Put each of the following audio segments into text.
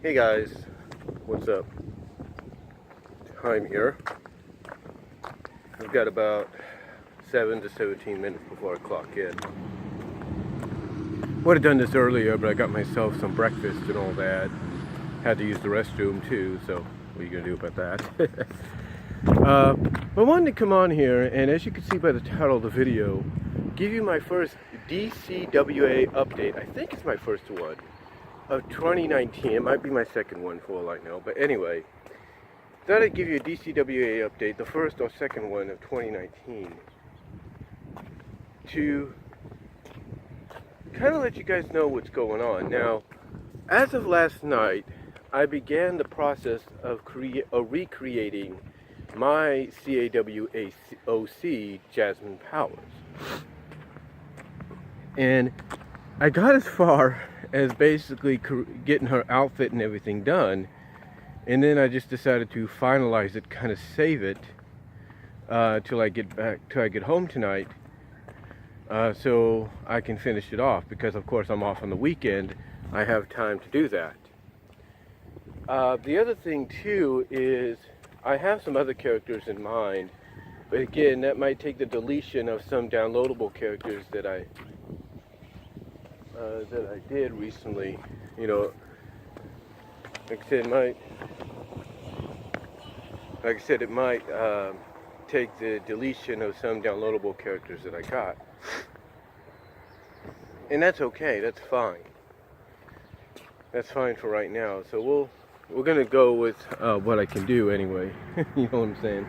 Hey guys, what's up? Time here. I've got about 7 to 17 minutes before I clock in. Would have done this earlier, but I got myself some breakfast and all that. Had to use the restroom too, so what are you gonna do about that? I wanted to come on here, and as you can see by the title of the video, give you my first DCWA update. I think it's my first one of 2019. It might be my second one for all I know, but anyway, thought I'd give you a DCWA update, the first or second one of 2019, to kind of let you guys know what's going on. Now, as of last night, I began the process of recreating my CAWAOC Jasmine Powers. And I got as far as basically getting her outfit and everything done, and then I just decided to finalize it, kind of save it till I get home tonight, so I can finish it off, because of course I'm off on the weekend. I have time to do that. The other thing too is I have some other characters in mind, but again, that might take the deletion of some downloadable characters that I did recently. You know, like I said, it might take the deletion of some downloadable characters that I got, and that's okay. That's fine. That's fine for right now. So we're gonna go with what I can do anyway. You know what I'm saying?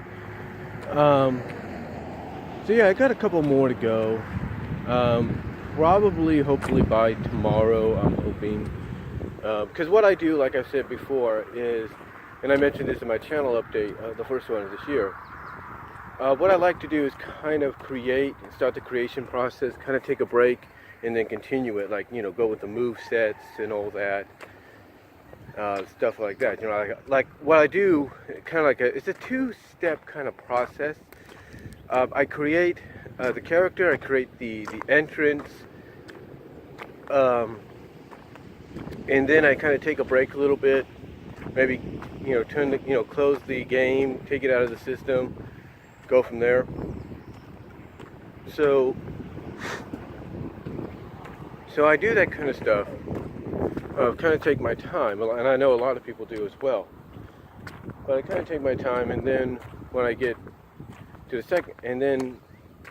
So yeah, I got a couple more to go. Probably, hopefully by tomorrow, I'm hoping. Because what I do, like I said before, is, and I mentioned this in my channel update, the first one of this year, what I like to do is kind of start the creation process, kind of take a break, and then continue it, like, you know, go with the move sets and all that, stuff like that. You know, like what I do, kind of like it's a two-step kind of process. I create the character, I create the entrance, and then I kind of take a break a little bit, maybe, you know, close the game, take it out of the system, go from there. So I do that kind of stuff, kind of take my time, and I know a lot of people do as well. But I kind of take my time, and then when I get to the second, and then,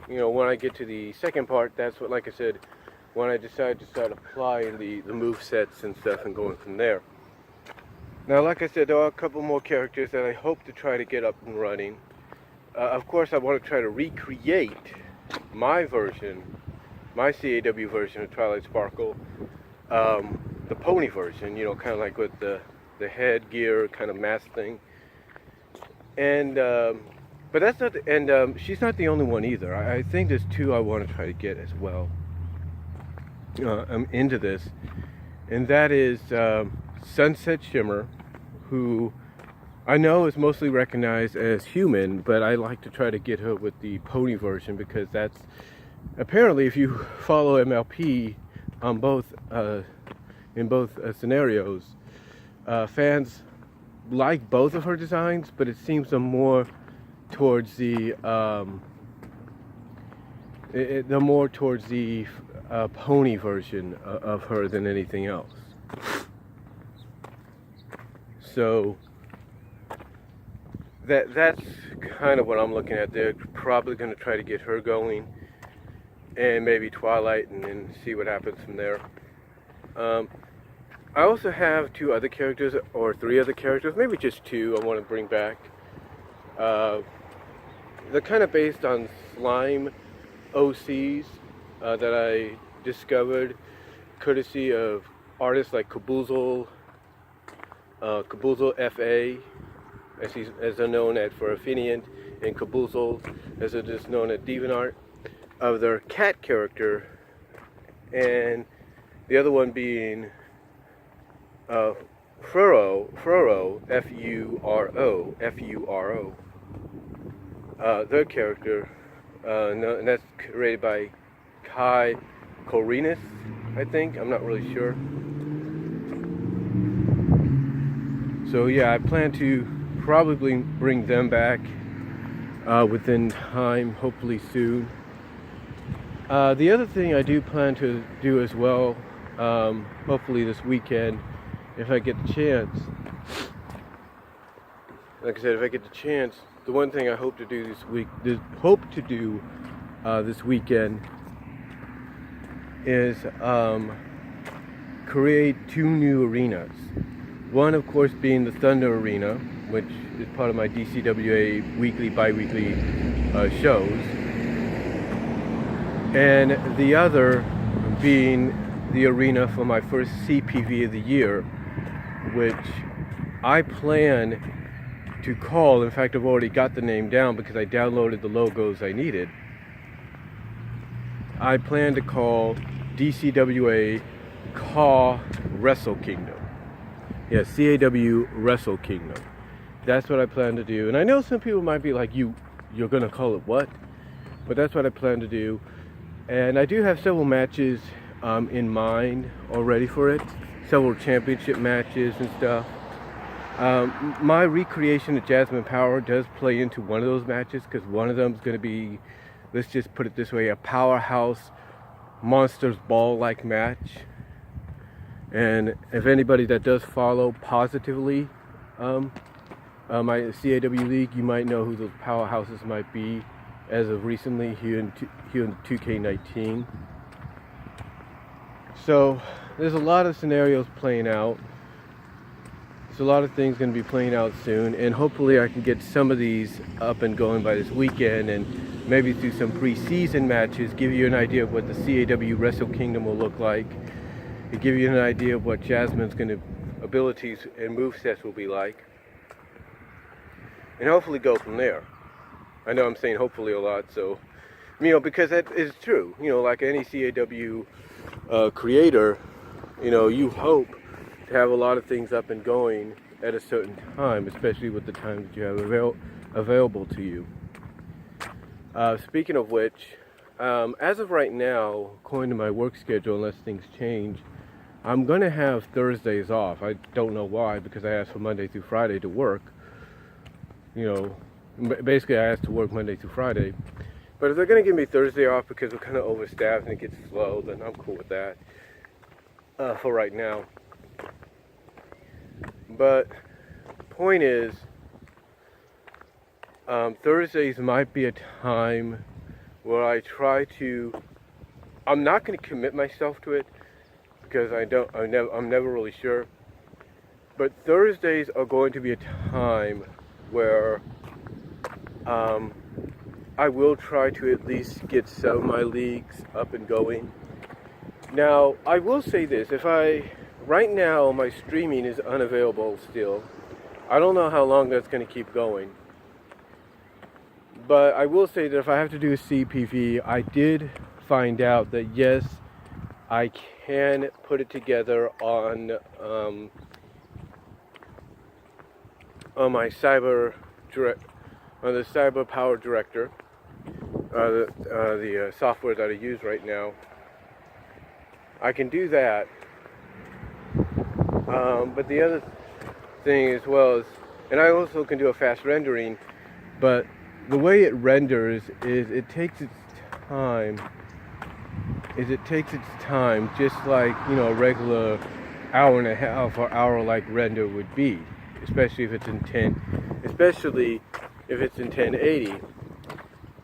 you know, when I get to the second part, that's what, like I said, when I decide to start applying the move sets and stuff and going from there. Now, like I said, there are a couple more characters that I hope to try to get up and running. Of course, I want to try to recreate my version, my CAW version of Twilight Sparkle, the pony version, you know, kind of like with the headgear kind of mask thing. And but that's not, and she's not the only one either. I think there's two I want to try to get as well. I'm into this, and that is Sunset Shimmer, who I know is mostly recognized as human, but I like to try to get her with the pony version, because that's apparently, if you follow MLP on in both scenarios, fans like both of her designs, but it seems they're more towards the pony version of her than anything else. So that's kind of what I'm looking at. They're probably going to try to get her going, and maybe Twilight, and then see what happens from there. I also have two other characters, or three other characters, maybe just two, I want to bring back. They're kind of based on slime OCs that I discovered courtesy of artists like Caboozle FA, as they're known for Affinient, and Caboozle, as it is known at DeviantArt, of their cat character, and the other one being Furo, F-U-R-O, their character, and that's created by Kai Korinus, I think. I'm not really sure. So yeah, I plan to probably bring them back within time, hopefully soon. The other thing I do plan to do as well, hopefully this weekend, if I get the chance. Like I said, if I get the chance, the one thing I hope to do this weekend is create 2 new arenas. One, of course, being the Thunder Arena, which is part of my DCWA weekly, bi-weekly shows. And the other being the arena for my first CPV of the year, which I plan to call. In fact, I've already got the name down because I downloaded the logos I needed. I plan to call DCWA CAW Wrestle Kingdom. Yeah, CAW Wrestle Kingdom. That's what I plan to do. And I know some people might be like, you're gonna call it what? But that's what I plan to do. And I do have several matches in mind already for it. Several championship matches and stuff. My recreation of Jasmine Power does play into one of those matches, because one of them is going to be, let's just put it this way, a powerhouse Monsters Ball-like match. And if anybody that does follow positively my CAW league, you might know who those powerhouses might be as of recently here in 2K19. So there's a lot of scenarios playing out. There's a lot of things going to be playing out soon, and hopefully I can get some of these up and going by this weekend, and maybe through some pre-season matches, give you an idea of what the CAW Wrestle Kingdom will look like, and give you an idea of what Jasmine's abilities and movesets will be like, and hopefully go from there. I know I'm saying hopefully a lot, so, because that is true. Like any CAW creator, you hope to have a lot of things up and going at a certain time, especially with the time that you have available to you. Speaking of which, as of right now, according to my work schedule, unless things change, I'm going to have Thursdays off. I don't know why, because I asked for Monday through Friday to work. Basically I asked to work Monday through Friday. But if they're going to give me Thursday off because we're kind of overstaffed and it gets slow, then I'm cool with that for right now. But point is, Thursdays might be a time where I try to, I'm not going to commit myself to it because I'm never really sure. But Thursdays are going to be a time where I will try to at least get some of my leagues up and going. Now, I will say this, right now my streaming is unavailable still. I don't know how long that's going to keep going. But I will say that if I have to do a CPV, I did find out that yes, I can put it together on my Cyber Power Director, the software that I use right now. I can do that. But the other thing as well is, and I also can do a fast rendering, but the way it renders is it takes its time. Just like, a regular hour and a half or hour-like render would be, especially if it's in 1080.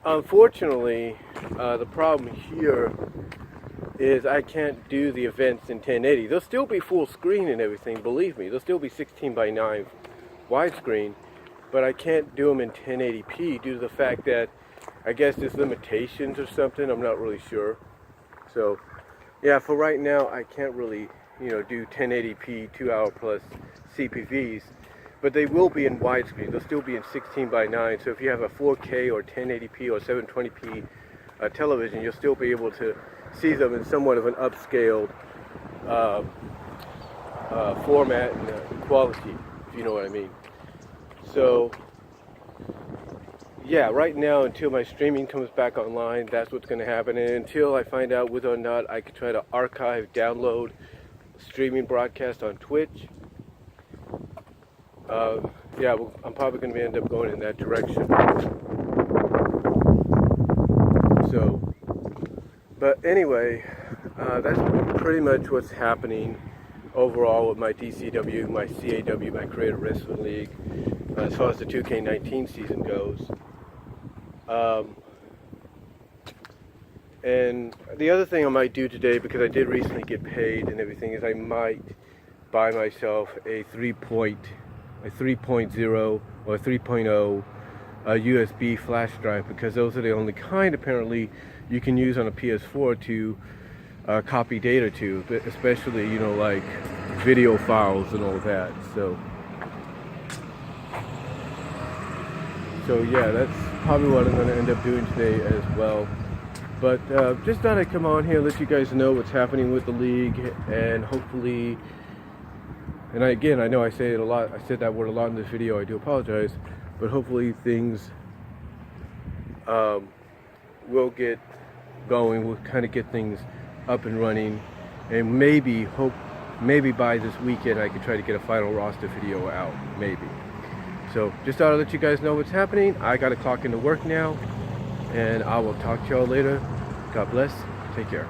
Unfortunately, the problem here is I can't do the events in 1080. They'll still be full screen and everything, believe me. They'll still be 16:9 widescreen, but I can't do them in 1080p due to the fact that I guess there's limitations or something. I'm not really sure. So, yeah, for right now, I can't really, do 1080p 2-hour plus CPVs, but they will be in widescreen. They'll still be in 16:9. So if you have a 4K or 1080p or 720p television, you'll still be able to see them in somewhat of an upscaled format and quality, if you know what I mean. So, yeah, right now, until my streaming comes back online, that's what's going to happen. And until I find out whether or not I can try to archive, download streaming broadcast on Twitch, yeah, well, I'm probably going to end up going in that direction. So, but anyway, that's pretty much what's happening overall with my DCW, my CAW, my Creative Wrestling League, as far as the 2K19 season goes. And the other thing I might do today, because I did recently get paid and everything, is I might buy myself a 3.0 or 3.0 USB flash drive, because those are the only kind apparently you can use on a PS4 to copy data to, but especially, you know, like video files and all that. So yeah, that's probably what I'm going to end up doing today as well. But just thought I'd come on here and let you guys know what's happening with the league, and hopefully, and again, I know I say it a lot, I said that word a lot in this video, I do apologize, but hopefully things will get going, we'll kind of get things up and running, and maybe by this weekend I could try to get a final roster video out, maybe. So just thought I'd let you guys know what's happening. I got to clock into work now, and I will talk to y'all later. God bless. Take care.